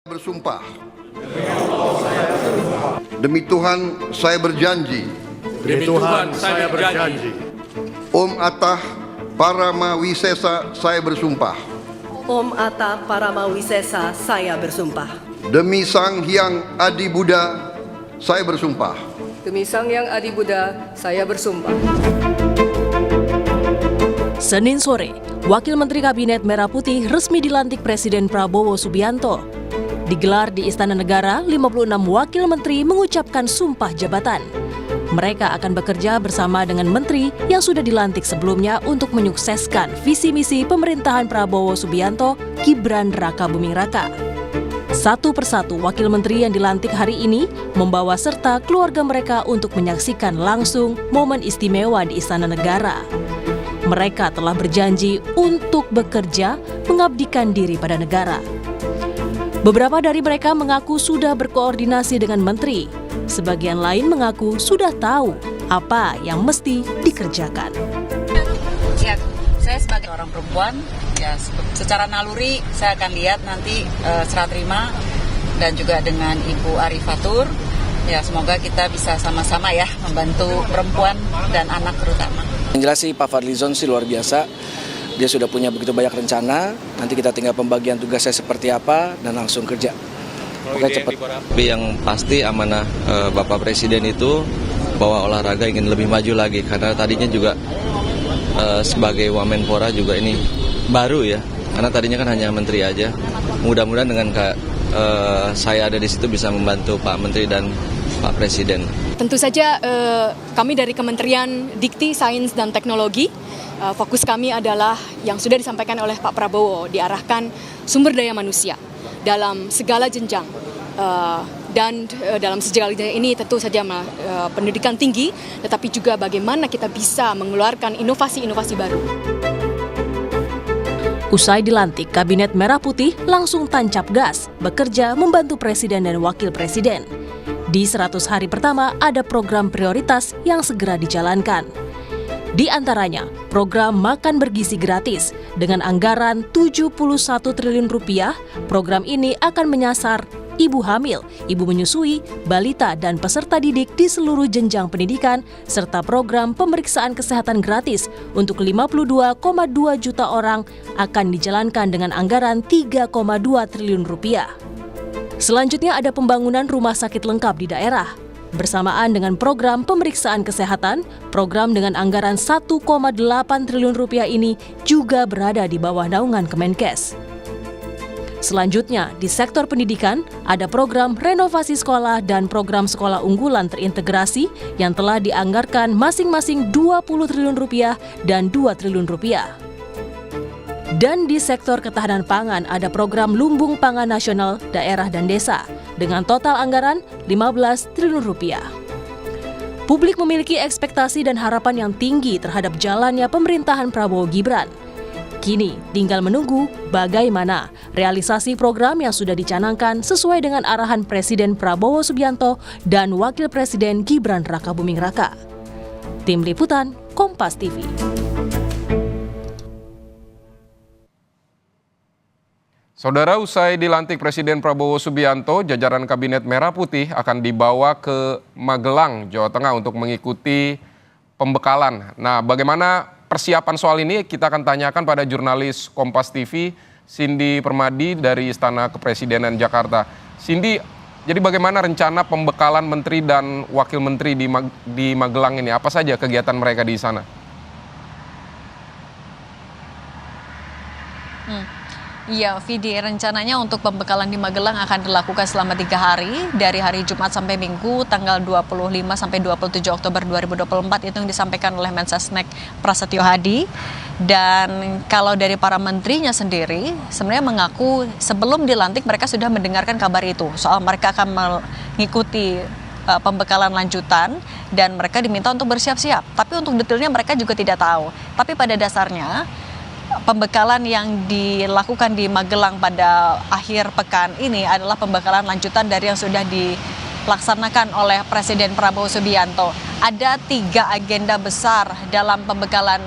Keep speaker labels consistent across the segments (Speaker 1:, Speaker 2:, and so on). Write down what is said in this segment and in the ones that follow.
Speaker 1: Bersumpah. Demi Tuhan saya berjanji.
Speaker 2: Demi Tuhan saya berjanji.
Speaker 1: Om Atta Paramawisesa saya bersumpah.
Speaker 3: Om Atta Paramawisesa saya bersumpah.
Speaker 1: Demi Sang Hyang Adi Buddha saya bersumpah.
Speaker 4: Demi Sang Hyang Adi Buddha saya bersumpah.
Speaker 5: Senin sore, Wakil Menteri Kabinet Merah Putih resmi dilantik Presiden Prabowo Subianto. Digelar di Istana Negara, 56 wakil menteri mengucapkan sumpah jabatan. Mereka akan bekerja bersama dengan menteri yang sudah dilantik sebelumnya untuk menyukseskan visi misi pemerintahan Prabowo Subianto, Gibran Rakabuming Raka. Satu persatu wakil menteri yang dilantik hari ini membawa serta keluarga mereka untuk menyaksikan langsung momen istimewa di Istana Negara. Mereka telah berjanji untuk bekerja mengabdikan diri pada negara. Beberapa dari mereka mengaku sudah berkoordinasi dengan menteri. Sebagian lain mengaku sudah tahu apa yang mesti dikerjakan.
Speaker 6: Ya, saya sebagai orang perempuan, ya secara naluri saya akan lihat nanti serah terima dan juga dengan Ibu Arifatur. Ya, semoga kita bisa sama-sama ya membantu perempuan dan anak terutama.
Speaker 7: Yang jelas sih Pak Fadlizon sih luar biasa. Dia sudah punya begitu banyak rencana, nanti kita tinggal pembagian tugasnya seperti apa dan langsung kerja. Pokoknya cepat.
Speaker 8: Tapi yang pasti amanah Bapak Presiden itu bahwa olahraga ingin lebih maju lagi karena tadinya juga sebagai Wamenpora juga ini baru ya, karena tadinya kan hanya menteri aja. Mudah-mudahan dengan saya ada di situ bisa membantu Pak Menteri dan Pak Presiden.
Speaker 9: Tentu saja kami dari Kementerian Dikti, Sains dan Teknologi, fokus kami adalah yang sudah disampaikan oleh Pak Prabowo, diarahkan sumber daya manusia dalam segala jenjang. Dan dalam segala jenjang ini tentu saja pendidikan tinggi, tetapi juga bagaimana kita bisa mengeluarkan inovasi-inovasi baru.
Speaker 5: Usai dilantik, Kabinet Merah Putih langsung tancap gas, bekerja membantu Presiden dan Wakil Presiden. Di 100 hari pertama ada program prioritas yang segera dijalankan. Di antaranya, program makan bergizi gratis dengan anggaran 71 triliun rupiah. Program ini akan menyasar ibu hamil, ibu menyusui, balita, dan peserta didik di seluruh jenjang pendidikan, serta program pemeriksaan kesehatan gratis untuk 52,2 juta orang akan dijalankan dengan anggaran 3,2 triliun rupiah. Selanjutnya ada pembangunan rumah sakit lengkap di daerah. Bersamaan dengan program pemeriksaan kesehatan, program dengan anggaran 1,8 triliun rupiah ini juga berada di bawah naungan Kemenkes. Selanjutnya, di sektor pendidikan, ada program renovasi sekolah dan program sekolah unggulan terintegrasi yang telah dianggarkan masing-masing 20 triliun rupiah dan 2 triliun rupiah. Dan di sektor ketahanan pangan ada program Lumbung Pangan Nasional Daerah dan Desa dengan total anggaran 15 triliun rupiah. Publik memiliki ekspektasi dan harapan yang tinggi terhadap jalannya pemerintahan Prabowo Gibran. Kini tinggal menunggu bagaimana realisasi program yang sudah dicanangkan sesuai dengan arahan Presiden Prabowo Subianto dan Wakil Presiden Gibran Rakabuming Raka. Tim Liputan, Kompas TV.
Speaker 2: Saudara, usai dilantik Presiden Prabowo Subianto, jajaran Kabinet Merah Putih akan dibawa ke Magelang, Jawa Tengah untuk mengikuti pembekalan. Nah, bagaimana persiapan soal ini kita akan tanyakan pada jurnalis Kompas TV, Cindy Permadi dari Istana Kepresidenan Jakarta. Cindy, jadi bagaimana rencana pembekalan menteri dan wakil menteri di Magelang ini? Apa saja kegiatan mereka di sana?
Speaker 10: Iya, Vidi, rencananya untuk pembekalan di Magelang akan dilakukan selama 3 hari, dari hari Jumat sampai Minggu, tanggal 25 sampai 27 Oktober 2024, itu yang disampaikan oleh Mensesnek Prasetyo Hadi. Dan kalau dari para menterinya sendiri, sebenarnya mengaku sebelum dilantik mereka sudah mendengarkan kabar itu, soal mereka akan mengikuti pembekalan lanjutan dan mereka diminta untuk bersiap-siap. Tapi untuk detailnya mereka juga tidak tahu. Tapi pada dasarnya, pembekalan yang dilakukan di Magelang pada akhir pekan ini adalah pembekalan lanjutan dari yang sudah dilaksanakan oleh Presiden Prabowo Subianto. Ada 3 agenda besar dalam pembekalan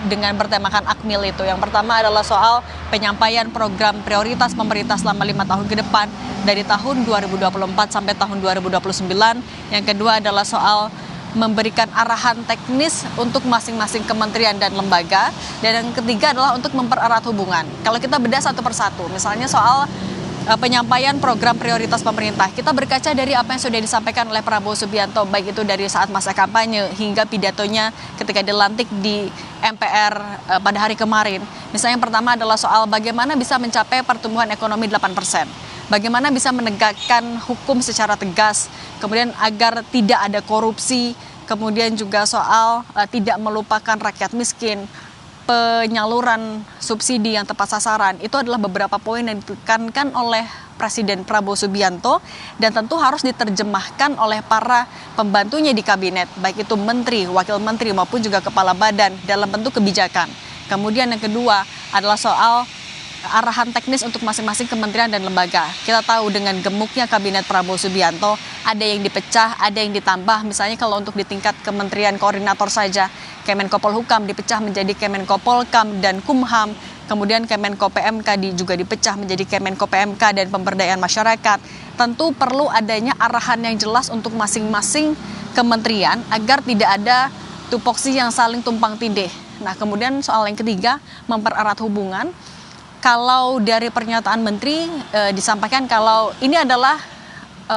Speaker 10: dengan bertemakan Akmil itu. Yang pertama adalah soal penyampaian program prioritas pemerintah selama 5 tahun ke depan dari tahun 2024 sampai tahun 2029. Yang kedua adalah soal memberikan arahan teknis untuk masing-masing kementerian dan lembaga. Dan yang ketiga adalah untuk mempererat hubungan. Kalau kita bedah satu persatu, misalnya soal penyampaian program prioritas pemerintah. Kita berkaca dari apa yang sudah disampaikan oleh Prabowo Subianto, baik itu dari saat masa kampanye hingga pidatonya ketika dilantik di MPR pada hari kemarin. Misalnya yang pertama adalah soal bagaimana bisa mencapai pertumbuhan ekonomi 8%. Bagaimana bisa menegakkan hukum secara tegas, kemudian agar tidak ada korupsi, kemudian juga soal tidak melupakan rakyat miskin, penyaluran subsidi yang tepat sasaran. Itu adalah beberapa poin yang ditekankan oleh Presiden Prabowo Subianto dan tentu harus diterjemahkan oleh para pembantunya di kabinet, baik itu menteri, wakil menteri maupun juga kepala badan dalam bentuk kebijakan. Kemudian yang kedua adalah soal arahan teknis untuk masing-masing kementerian dan lembaga. Kita tahu dengan gemuknya kabinet Prabowo Subianto, ada yang dipecah, ada yang ditambah. Misalnya kalau untuk di tingkat kementerian koordinator saja, Kemenko Polhukam dipecah menjadi Kemenko Polkam dan Kumham, kemudian Kemenko PMK juga dipecah menjadi Kemenko PMK dan Pemberdayaan Masyarakat. Tentu perlu adanya arahan yang jelas untuk masing-masing kementerian agar tidak ada tupoksi yang saling tumpang tindih. Nah, kemudian soal yang ketiga, mempererat hubungan. Kalau dari pernyataan menteri disampaikan kalau ini adalah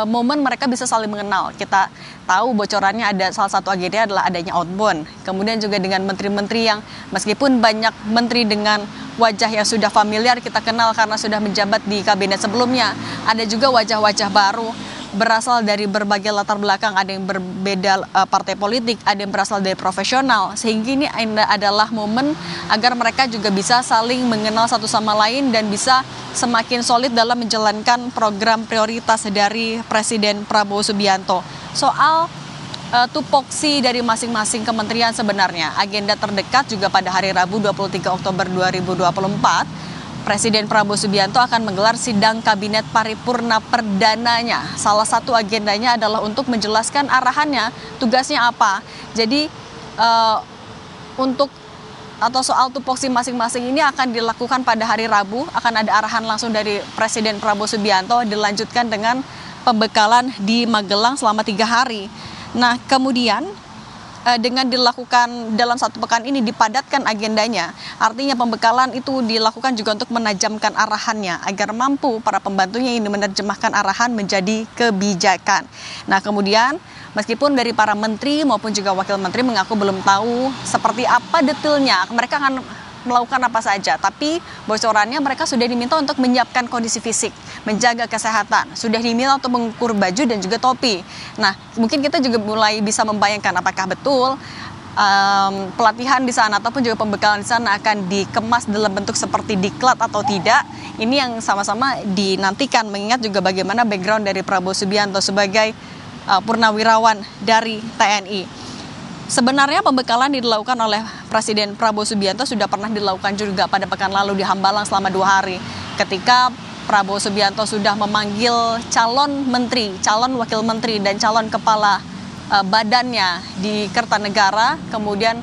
Speaker 10: momen mereka bisa saling mengenal. Kita tahu bocorannya ada salah satu agenda adalah adanya outbound. Kemudian juga dengan menteri-menteri yang meskipun banyak menteri dengan wajah yang sudah familiar kita kenal karena sudah menjabat di kabinet sebelumnya, ada juga wajah-wajah baru berasal dari berbagai latar belakang, ada yang berbeda partai politik, ada yang berasal dari profesional, sehingga ini adalah momen agar mereka juga bisa saling mengenal satu sama lain dan bisa semakin solid dalam menjalankan program prioritas dari Presiden Prabowo Subianto. Soal tupoksi dari masing-masing kementerian sebenarnya, agenda terdekat juga pada hari Rabu 23 Oktober 2024, Presiden Prabowo Subianto akan menggelar sidang kabinet paripurna perdananya. Salah satu agendanya adalah untuk menjelaskan arahannya, tugasnya apa. Jadi untuk atau soal tupoksi masing-masing ini akan dilakukan pada hari Rabu, akan ada arahan langsung dari Presiden Prabowo Subianto, dilanjutkan dengan pembekalan di Magelang selama 3 hari. Nah, kemudian dengan dilakukan dalam 1 pekan ini dipadatkan agendanya, artinya pembekalan itu dilakukan juga untuk menajamkan arahannya agar mampu para pembantunya ini menerjemahkan arahan menjadi kebijakan. Nah, kemudian meskipun dari para menteri maupun juga wakil menteri mengaku belum tahu seperti apa detailnya mereka akan melakukan apa saja, tapi bocorannya mereka sudah diminta untuk menyiapkan kondisi fisik, menjaga kesehatan, sudah diminta untuk mengukur baju dan juga topi. Nah, mungkin kita juga mulai bisa membayangkan apakah betul pelatihan di sana ataupun juga pembekalan di sana akan dikemas dalam bentuk seperti diklat atau tidak. Ini yang sama-sama dinantikan, mengingat juga bagaimana background dari Prabowo Subianto sebagai purnawirawan dari TNI. Sebenarnya pembekalan dilakukan oleh Presiden Prabowo Subianto sudah pernah dilakukan juga pada pekan lalu di Hambalang selama 2 hari. Ketika Prabowo Subianto sudah memanggil calon menteri, calon wakil menteri, dan calon kepala badannya di Kertanegara. Kemudian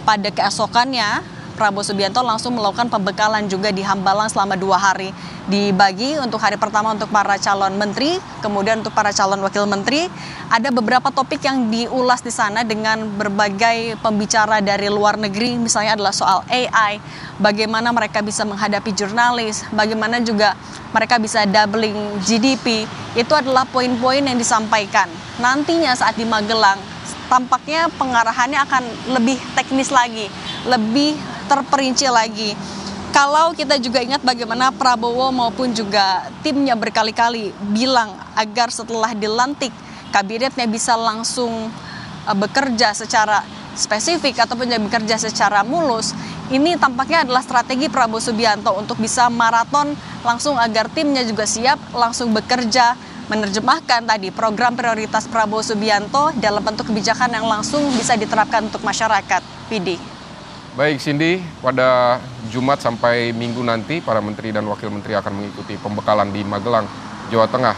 Speaker 10: pada keesokannya Prabowo Subianto langsung melakukan pembekalan juga di Hambalang selama 2 hari. Dibagi untuk hari pertama untuk para calon menteri, kemudian untuk para calon wakil menteri. Ada beberapa topik yang diulas di sana dengan berbagai pembicara dari luar negeri, misalnya adalah soal AI, bagaimana mereka bisa menghadapi jurnalis, bagaimana juga mereka bisa doubling GDP. Itu adalah poin-poin yang disampaikan. Nantinya saat di Magelang, tampaknya pengarahannya akan lebih teknis lagi, lebih terperinci lagi. Kalau kita juga ingat bagaimana Prabowo maupun juga timnya berkali-kali bilang agar setelah dilantik kabinetnya bisa langsung bekerja secara spesifik ataupun bekerja secara mulus. Ini tampaknya adalah strategi Prabowo Subianto untuk bisa maraton langsung agar timnya juga siap langsung bekerja, menerjemahkan tadi program prioritas Prabowo Subianto dalam bentuk kebijakan yang langsung bisa diterapkan untuk masyarakat. Pidi.
Speaker 2: Baik Cindy, pada Jumat sampai Minggu nanti para menteri dan wakil menteri akan mengikuti pembekalan di Magelang, Jawa Tengah.